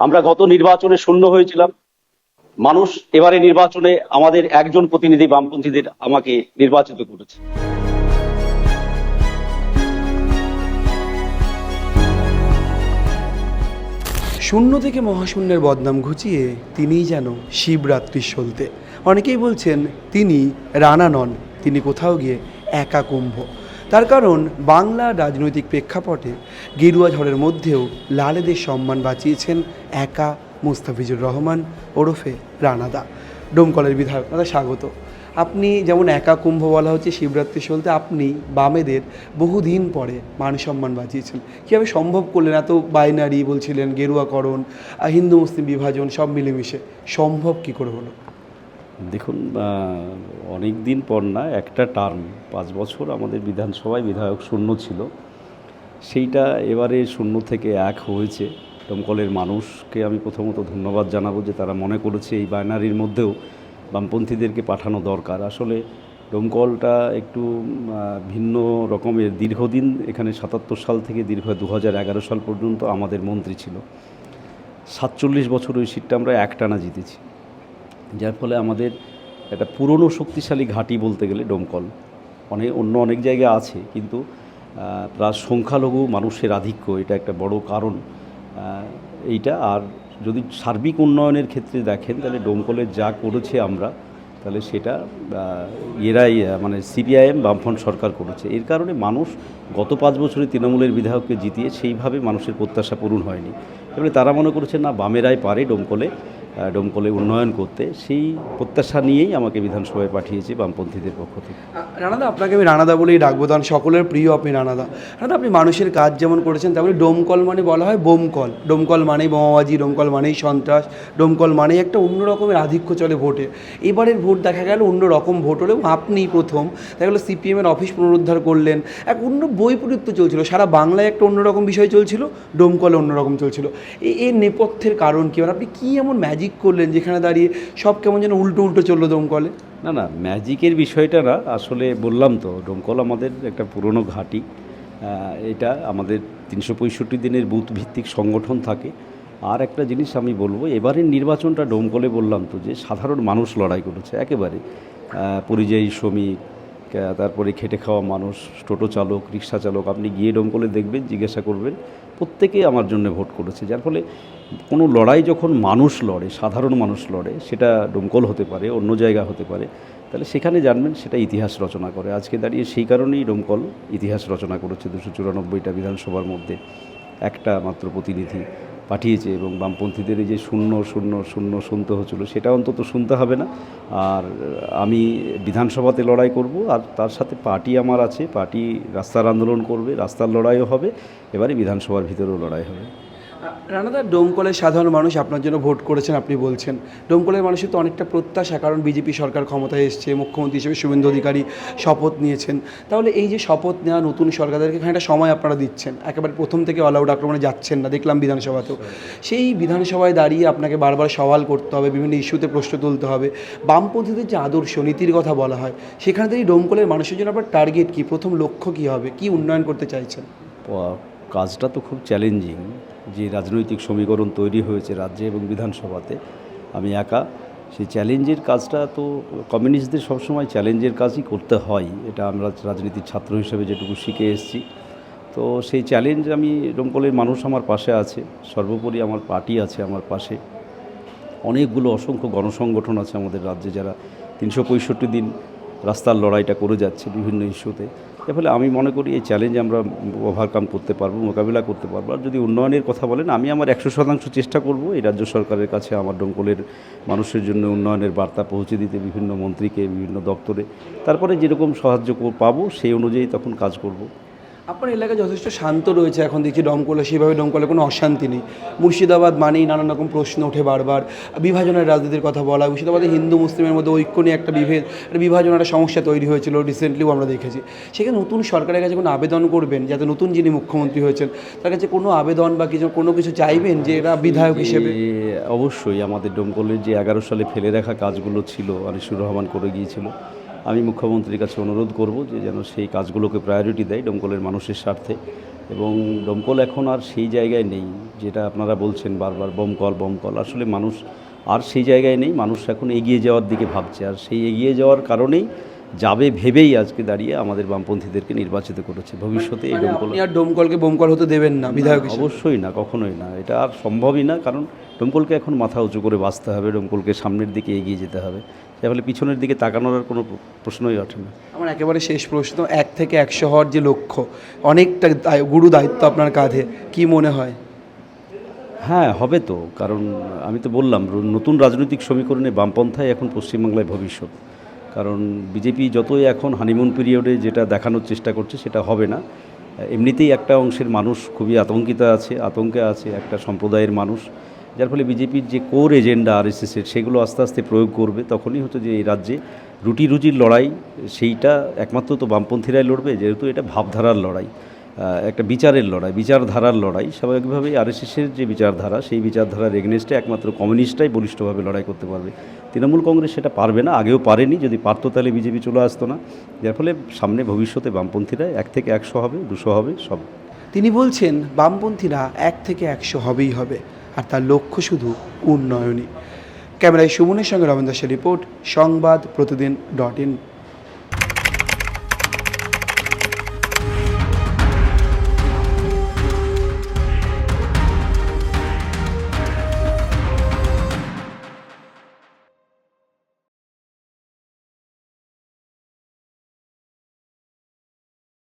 আমরা গত নির্বাচনে শূন্য হয়েছিলাম। মানুষ এবারে নির্বাচনে আমাদের একজন প্রতিনিধি বামপন্থীদের আমাকে নির্বাচিত করেছে। শূন্য থেকে মহাশূন্যের বদনাম ঘুচিয়ে তিনিই যেন শিবরাত্রির সলতে। অনেকেই বলছেন তিনি রানা নন, তিনি কোথাও গিয়ে একা কুম্ভ। তার কারণ বাংলার রাজনৈতিক প্রেক্ষাপটে গেরুয়া ঝড়ের মধ্যেও লালেদের সম্মান বাঁচিয়েছেন একা মুস্তাফিজুর রহমান ওরফে রানাদা। ডোমকলের বিধায়ক, দাদা স্বাগত। আপনি যেমন একা কুম্ভ বলা হচ্ছে শিবরাত্রি চলতে, আপনি বামেদের বহুদিন পরে মান সম্মান বাঁচিয়েছেন। কীভাবে সম্ভব করলেন? এত বাইনারি বলছিলেন, গেরুয়াকরণ, হিন্দু মুসলিম বিভাজন সব মিলেমিশে সম্ভব কী করে হলো? দেখুন, অনেক দিন পর না, একটা টার্ম 5 বছর আমাদের বিধানসভায় বিধায়ক শূন্য ছিল, সেইটা এবারে শূন্য থেকে এক হয়েছে। দমকলের মানুষকে আমি প্রথমত ধন্যবাদ জানাবো যে তারা মনে করেছে এই বাইনারির মধ্যেও বামপন্থীদেরকে পাঠানো দরকার। আসলে দমকলটা একটু ভিন্ন রকমের। দীর্ঘদিন এখানে 77 সাল থেকে দীর্ঘ 2011 সাল পর্যন্ত আমাদের মন্ত্রী ছিল। 47 বছর ওই সিটটা আমরা একটানা জিতেছি, যার ফলে আমাদের একটা পুরনো শক্তিশালী ঘাঁটি বলতে গেলে দমকল। অনেক জায়গায় আছে, কিন্তু প্রায় সংখ্যালঘু মানুষের আধিক্য, এটা একটা বড় কারণ এইটা। আর যদি সার্বিক উন্নয়নের ক্ষেত্রে দেখেন তাহলে দমকলের যা করেছে আমরা, তাহলে সেটা এরাই মানে সিপিআইএম বামফ্রন্ট সরকার করেছে। এর কারণে মানুষ গত 5 বছরে তৃণমূলের বিধায়ককে জিতিয়ে সেইভাবে মানুষের প্রত্যাশা পূরণ হয়নি। এবারে তারা মনে করেছে না, বামেরাই পারে দমকলে উন্নয়ন করতে। সেই প্রত্যাশা নিয়েই আমাকে বিধানসভায় পাঠিয়েছে বামপন্থীদের পক্ষ থেকে। রানাদা, আপনাকে আমি রানাদা বলেই ডাকবো, কারণ সকলের প্রিয় আপনি রানাদা। রানাদা, আপনি মানুষের কাজ যেমন করেছেন, তেমনি ডোমকল মানে বলা হয় বোমকল। ডোমকল মানেই বোমাবাজি, ডোমকল মানেই সন্ত্রাস, ডোমকল মানেই একটা অন্য রকমের আধিক্য চলে ভোটে। এবারের ভোট দেখা গেল অন্য রকম ভোট হলেও আপনিই প্রথম দেখা গেলো সিপিএমের অফিস পুনরুদ্ধার করলেন। এক অন্য বৈপরীত্য চলছিল, সারা বাংলায় একটা অন্যরকম বিষয় চলছিল, ডোমকলে অন্যরকম চলছিল। এর নেপথ্যের কারণ কী? আপনি কী এমন ম্যাজিক করলেন যেখানে দাঁড়িয়ে সব কেমন যেন উল্টো উল্টো চললো দমকলে? না, ম্যাজিকের বিষয়টা না। আসলে বললাম তো, দমকল আমাদের একটা পুরনো ঘাঁটি। এটা আমাদের 365 দিনের বুথ ভিত্তিক সংগঠন থাকে। আর একটা জিনিস আমি বলবো, এবারের নির্বাচনটা দমকলে বললাম তো যে সাধারণ মানুষ লড়াই করেছে একেবারে। পরিযায়ী শ্রমিক, তারপরে খেটে খাওয়া মানুষ, টোটো চালক, রিক্সা চালক, আপনি গিয়ে দমকলে দেখবেন, জিজ্ঞাসা করবেন, প্রত্যেকেই আমার জন্য ভোট করেছে। যার ফলে কোনো লড়াই যখন মানুষ লড়ে, সাধারণ মানুষ লড়ে, সেটা দমকল হতে পারে, অন্য জায়গা হতে পারে, তাহলে সেখানে জানবেন সেটা ইতিহাস রচনা করে। আজকে দাঁড়িয়ে সেই কারণেই দমকল ইতিহাস রচনা করেছে। 294টা বিধানসভার মধ্যে একটা মাত্র প্রতিনিধি পাঠিয়েছে, এবং বামপন্থীদের এই যে শূন্য শূন্য শূন্য শুনতে হচ্ছিল, সেটা অন্তত শুনতে হবে না। আর আমি বিধানসভাতে লড়াই করব, আর তার সাথে পার্টি আমার আছে, পার্টি রাস্তার আন্দোলন করবে, রাস্তার লড়াইও হবে, এবারে বিধানসভার ভিতরেও লড়াই হবে। রানাদা, ডোমকলের সাধারণ মানুষ আপনার জন্য ভোট করেছেন, আপনি বলছেন। ডোমকলের মানুষের তো অনেকটা প্রত্যাশা, কারণ বিজেপি সরকার ক্ষমতায় এসছে, মুখ্যমন্ত্রী হিসেবে শুভেন্দু অধিকারী শপথ নিয়েছেন। তাহলে এই যে শপথ নেওয়া নতুন সরকারদেরকে এখানে একটা সময় আপনারা দিচ্ছেন, একেবারে প্রথম থেকে অল আউট আক্রমণে যাচ্ছেন না, দেখলাম বিধানসভাতেও। সেই বিধানসভায় দাঁড়িয়ে আপনাকে বারবার সওয়াল করতে হবে, বিভিন্ন ইস্যুতে প্রশ্ন তুলতে হবে। বামপন্থীদের যে আদর্শ নীতির কথা বলা হয়, সেখানে থেকে ডোমকলের মানুষের জন্য আপনার টার্গেট কী, প্রথম লক্ষ্য কী হবে, কী উন্নয়ন করতে চাইছেন? কাজটা তো খুব চ্যালেঞ্জিং। যে রাজনৈতিক সমীকরণ তৈরি হয়েছে রাজ্যে এবং বিধানসভাতে, আমি একা। সেই চ্যালেঞ্জের কাজটা তো কমিউনিস্টদের সবসময় চ্যালেঞ্জের কাজই করতে হয়, এটা আমরা রাজনীতির ছাত্র হিসেবে যেটুকু শিখে এসেছি। তো সেই চ্যালেঞ্জ, আমি দমকলের মানুষ আমার পাশে আছে, সর্বোপরি আমার পার্টি আছে আমার পাশে, অনেকগুলো অসংখ্য গণসংগঠন আছে আমাদের রাজ্যে, যারা 365 দিন রাস্তার লড়াইটা করে যাচ্ছে বিভিন্ন ইস্যুতে। এর ফলে আমি মনে করি এই চ্যালেঞ্জ আমরা ওভারকাম করতে পারবো, মোকাবিলা করতে পারবো। আর যদি উন্নয়নের কথা বলেন, আমি আমার 100% চেষ্টা করব এই রাজ্য সরকারের কাছে আমার দমকলের মানুষের জন্য উন্নয়নের বার্তা পৌঁছে দিতে, বিভিন্ন মন্ত্রীকে, বিভিন্ন দপ্তরে। তারপরে যেরকম সাহায্য পাবো সেই অনুযায়ী তখন কাজ করব। আপনার এলাকা যথেষ্ট শান্ত রয়েছে এখন, দেখছি ডমকলে সেভাবে ডমকলে কোনো অশান্তি নেই। মুর্শিদাবাদ মানেই নানান রকম প্রশ্ন ওঠে বারবার, বিভাজনের রাজনীতির কথা বলা। মুর্শিদাবাদে হিন্দু মুসলিমের মধ্যে ঐক্য নিয়ে একটা বিভাজন, একটা সমস্যা তৈরি হয়েছিল, রিসেন্টলিও আমরা দেখেছি। সেখানে নতুন সরকারের কাছে কোনো আবেদন করবেন, যাতে নতুন যিনি মুখ্যমন্ত্রী হয়েছেন তার কাছে কোনো আবেদন বা কোনো কিছু চাইবেন, যে এরা বিধায়ক হিসেবে? অবশ্যই আমাদের দমকলের যে 11 সালে ফেলে রাখা কাজগুলো ছিল, আনিসুর রহমান করে গিয়েছিল, আমি মুখ্যমন্ত্রীর কাছে অনুরোধ করব যে যেন সেই কাজগুলোকে প্রায়োরিটি দেয় দমকলের মানুষের স্বার্থে। এবং দমকল এখন আর সেই জায়গায় নেই, যেটা আপনারা বলছেন বারবার দমকল, আসলে মানুষ আর সেই জায়গায় নেই। মানুষ এখন এগিয়ে যাওয়ার দিকে ভাবছে, আর সেই এগিয়ে যাওয়ার কারণেই যাবে ভেবেই আজকে দাঁড়িয়ে আমাদের বামপন্থীদেরকে নির্বাচিত করেছে। ভবিষ্যতে এই দমকল আপনি আর ডোমকলকে বোমকল হতে দেবেন না বিধায়ক হিসেবে? অবশ্যই না, কখনোই না, এটা আর সম্ভবই না। কারণ দমকলকে এখন মাথা উঁচু করে বাঁচতে হবে, দমকলকে সামনের দিকে এগিয়ে যেতে হবে। তাহলে পিছনের দিকে তাকানোর আর কোনো প্রশ্নই ওঠে না। আমার একেবারে শেষ প্রশ্ন, 1 থেকে 100 হওয়ার যে লক্ষ্য, অনেকটা গুরু দায়িত্ব আপনার কাঁধে, কি মনে হয়? হ্যাঁ, হবে তো, কারণ আমি তো বললাম নতুন রাজনৈতিক সমীকরণে বামপন্থাই এখন পশ্চিমবাংলায় ভবিষ্যৎ। কারণ বিজেপি যতই এখন হানিমুন পিরিয়ডে যেটা দেখানোর চেষ্টা করছে সেটা হবে না। এমনিতেই একটা অংশের মানুষ খুবই আতঙ্কে আছে একটা সম্প্রদায়ের মানুষ, যার ফলে বিজেপির যে কোর এজেন্ডা আরএসএসের সেগুলো আস্তে আস্তে প্রয়োগ করবে। তখনই হচ্ছে যে এই রাজ্যে রুজির লড়াই, সেইটা একমাত্র তো বামপন্থীরাই লড়বে, যেহেতু এটা ভাবধারার লড়াই, একটা বিচারধারার লড়াই। স্বাভাবিকভাবেই আরএসএসের যে বিচারধারা, সেই বিচারধারার এগনেস্টে একমাত্র কমিউনিস্টরাই বলিষ্ঠভাবে লড়াই করতে পারবে। তৃণমূল কংগ্রেস সেটা পারবে না, আগেও পারেনি। যদি পারতো তাহলে বিজেপি চলে আসতো না। যার ফলে সামনে ভবিষ্যতে বামপন্থীরা 1 থেকে 100 হবে, 200 হবে, সব। তিনি বলছেন বামপন্থীরা 1 থেকে 100 হবেই হবে, আর তার লক্ষ্য শুধু উন্নয়নই। ক্যামেরায় সুমনের সঙ্গে রবীন্দ্র দাসের রিপোর্ট, সংবাদ প্রতিদিন .in।